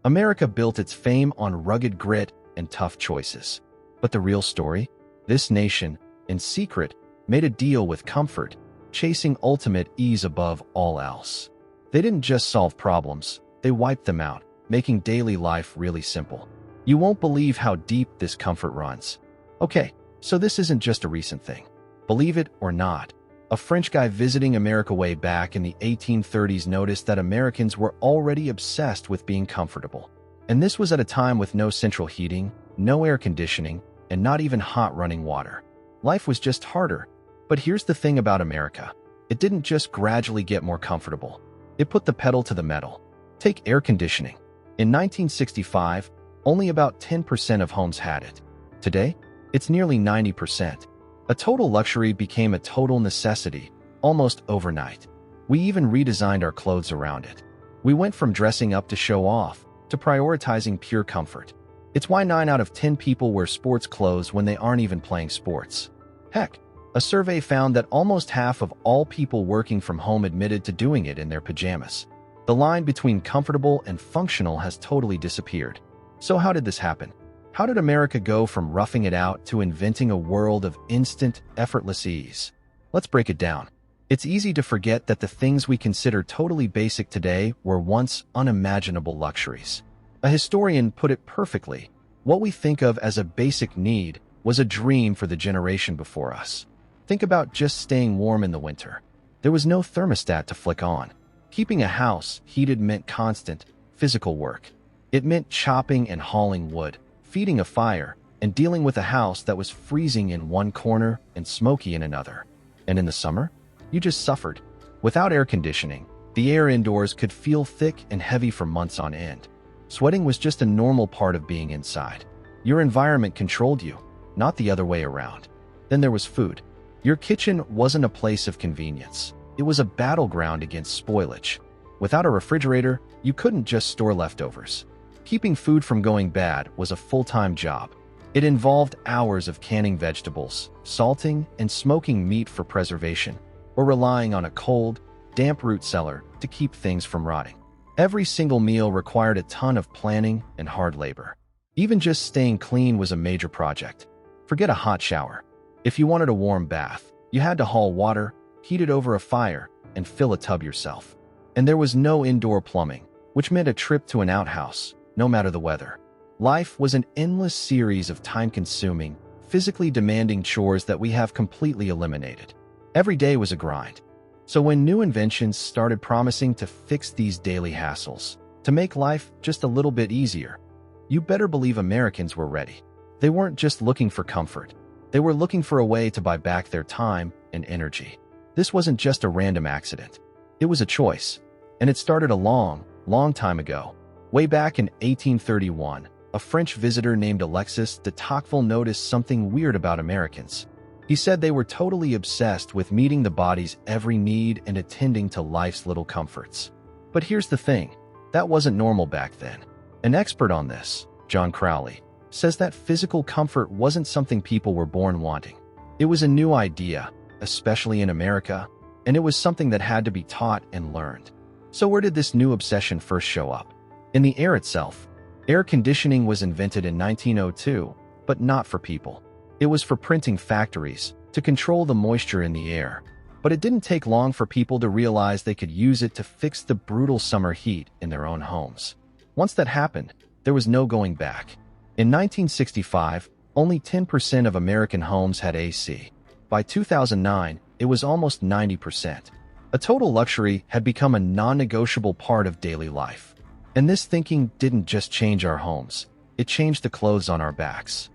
America built its fame on rugged grit and tough choices. But the real story? This nation, in secret, made a deal with comfort, chasing ultimate ease above all else. They didn't just solve problems, they wiped them out, making daily life really simple. You won't believe how deep this comfort runs. Okay, so this isn't just a recent thing. Believe it or not, a French guy visiting America way back in the 1830s noticed that Americans were already obsessed with being comfortable. And this was at a time with no central heating, no air conditioning, and not even hot running water. Life was just harder. But here's the thing about America. It didn't just gradually get more comfortable. It put the pedal to the metal. Take air conditioning. In 1965, only about 10% of homes had it. Today, it's nearly 90%. A total luxury became a total necessity, almost overnight. We even redesigned our clothes around it. We went from dressing up to show off, to prioritizing pure comfort. It's why 9 out of 10 people wear sports clothes when they aren't even playing sports. Heck, a survey found that almost half of all people working from home admitted to doing it in their pajamas. The line between comfortable and functional has totally disappeared. So how did this happen? How did America go from roughing it out to inventing a world of instant, effortless ease? Let's break it down. It's easy to forget that the things we consider totally basic today were once unimaginable luxuries. A historian put it perfectly. What we think of as a basic need was a dream for the generation before us. Think about just staying warm in the winter. There was no thermostat to flick on. Keeping a house heated meant constant, physical work. It meant chopping and hauling wood, feeding a fire, and dealing with a house that was freezing in one corner and smoky in another. And in the summer, you just suffered. Without air conditioning, the air indoors could feel thick and heavy for months on end. Sweating was just a normal part of being inside. Your environment controlled you, not the other way around. Then there was food. Your kitchen wasn't a place of convenience. It was a battleground against spoilage. Without a refrigerator, you couldn't just store leftovers. Keeping food from going bad was a full-time job. It involved hours of canning vegetables, salting, and smoking meat for preservation, or relying on a cold, damp root cellar to keep things from rotting. Every single meal required a ton of planning and hard labor. Even just staying clean was a major project. Forget a hot shower. If you wanted a warm bath, you had to haul water, heat it over a fire, and fill a tub yourself. And there was no indoor plumbing, which meant a trip to an outhouse, no matter the weather. Life was an endless series of time-consuming, physically demanding chores that we have completely eliminated. Every day was a grind. So when new inventions started promising to fix these daily hassles, to make life just a little bit easier, you better believe Americans were ready. They weren't just looking for comfort. They were looking for a way to buy back their time and energy. This wasn't just a random accident. It was a choice. And it started a long, long time ago. Way back in 1831, a French visitor named Alexis de Tocqueville noticed something weird about Americans. He said they were totally obsessed with meeting the body's every need and attending to life's little comforts. But here's the thing, that wasn't normal back then. An expert on this, John Crowley, says that physical comfort wasn't something people were born wanting. It was a new idea, especially in America, and it was something that had to be taught and learned. So where did this new obsession first show up? In the air itself. Air conditioning was invented in 1902, but not for people. It was for printing factories, to control the moisture in the air. But it didn't take long for people to realize they could use it to fix the brutal summer heat in their own homes. Once that happened, there was no going back. In 1965, only 10% of American homes had AC. By 2009, it was almost 90%. A total luxury had become a non-negotiable part of daily life. And this thinking didn't just change our homes, it changed the clothes on our backs.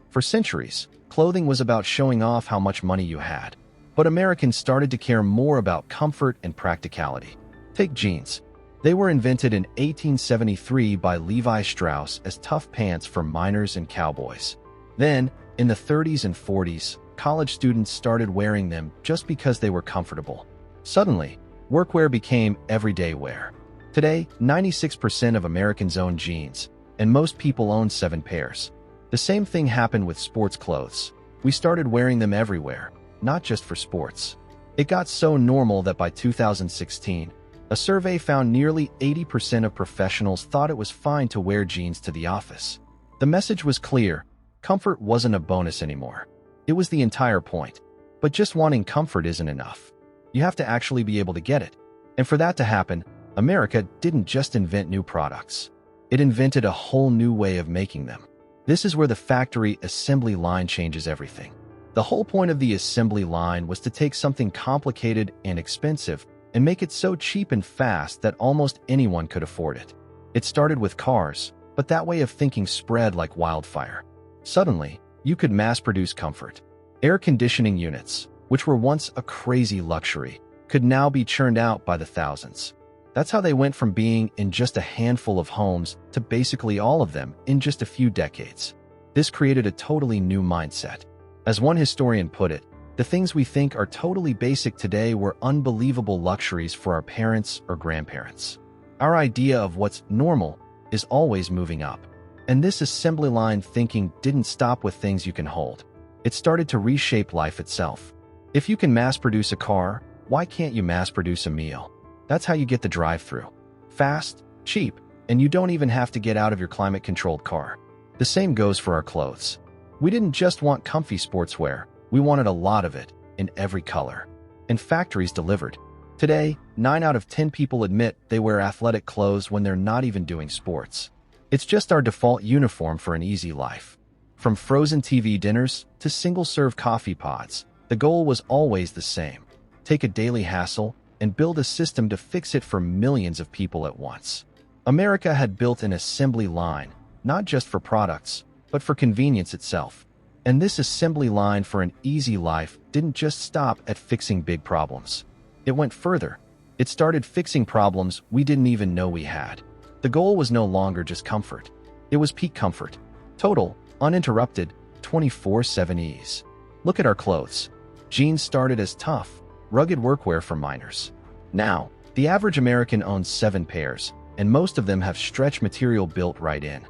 For centuries, clothing was about showing off how much money you had. But Americans started to care more about comfort and practicality. Take jeans. They were invented in 1873 by Levi Strauss as tough pants for miners and cowboys. Then, in the 30s and 40s, college students started wearing them just because they were comfortable. Suddenly, workwear became everyday wear. Today, 96% of Americans own jeans, and most people own 7 pairs. The same thing happened with sports clothes. We started wearing them everywhere, not just for sports. It got so normal that by 2016, A survey found nearly 80% of professionals thought it was fine to wear jeans to the office. The message was clear: comfort wasn't a bonus anymore. It was the entire point. But just wanting comfort isn't enough. You have to actually be able to get it. And for that to happen, America didn't just invent new products. It invented a whole new way of making them. This is where the factory assembly line changes everything. The whole point of the assembly line was to take something complicated and expensive and make it so cheap and fast that almost anyone could afford it. It started with cars, but that way of thinking spread like wildfire. Suddenly, you could mass-produce comfort. Air conditioning units, which were once a crazy luxury, could now be churned out by the thousands. That's how they went from being in just a handful of homes to basically all of them in just a few decades. This created a totally new mindset. As one historian put it, the things we think are totally basic today were unbelievable luxuries for our parents or grandparents. Our idea of what's normal is always moving up. And this assembly line thinking didn't stop with things you can hold. It started to reshape life itself. If you can mass-produce a car, why can't you mass-produce a meal? That's how you get the drive-through. Fast, cheap, and you don't even have to get out of your climate-controlled car. The same goes for our clothes. We didn't just want comfy sportswear. We wanted a lot of it, in every color. And factories delivered. Today, 9 out of 10 people admit they wear athletic clothes when they're not even doing sports. It's just our default uniform for an easy life. From frozen TV dinners to single-serve coffee pods, the goal was always the same: take a daily hassle and build a system to fix it for millions of people at once. America had built an assembly line, not just for products, but for convenience itself. And this assembly line for an easy life didn't just stop at fixing big problems. It went further. It started fixing problems we didn't even know we had. The goal was no longer just comfort. It was peak comfort. Total, uninterrupted, 24/7 ease. Look at our clothes. Jeans started as tough, rugged workwear for miners. Now, the average American owns 7 pairs, and most of them have stretch material built right in.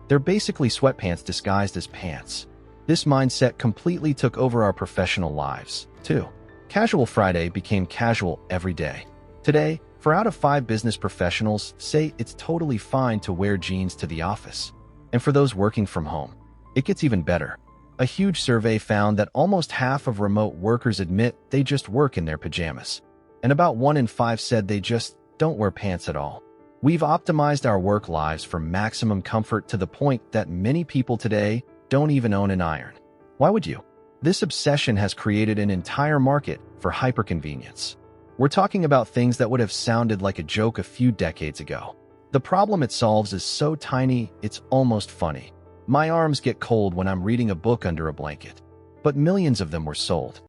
They're basically sweatpants disguised as pants. This mindset completely took over our professional lives, too. Casual Friday became casual every day. Today, 4 out of 5 business professionals say it's totally fine to wear jeans to the office. And for those working from home, it gets even better. A huge survey found that almost half of remote workers admit they just work in their pajamas. And about 1 in 5 said they just don't wear pants at all. We've optimized our work lives for maximum comfort to the point that many people today don't even own an iron. Why would you? This obsession has created an entire market for hyperconvenience. We're talking about things that would have sounded like a joke a few decades ago. The problem it solves is so tiny, it's almost funny. My arms get cold when I'm reading a book under a blanket. But millions of them were sold.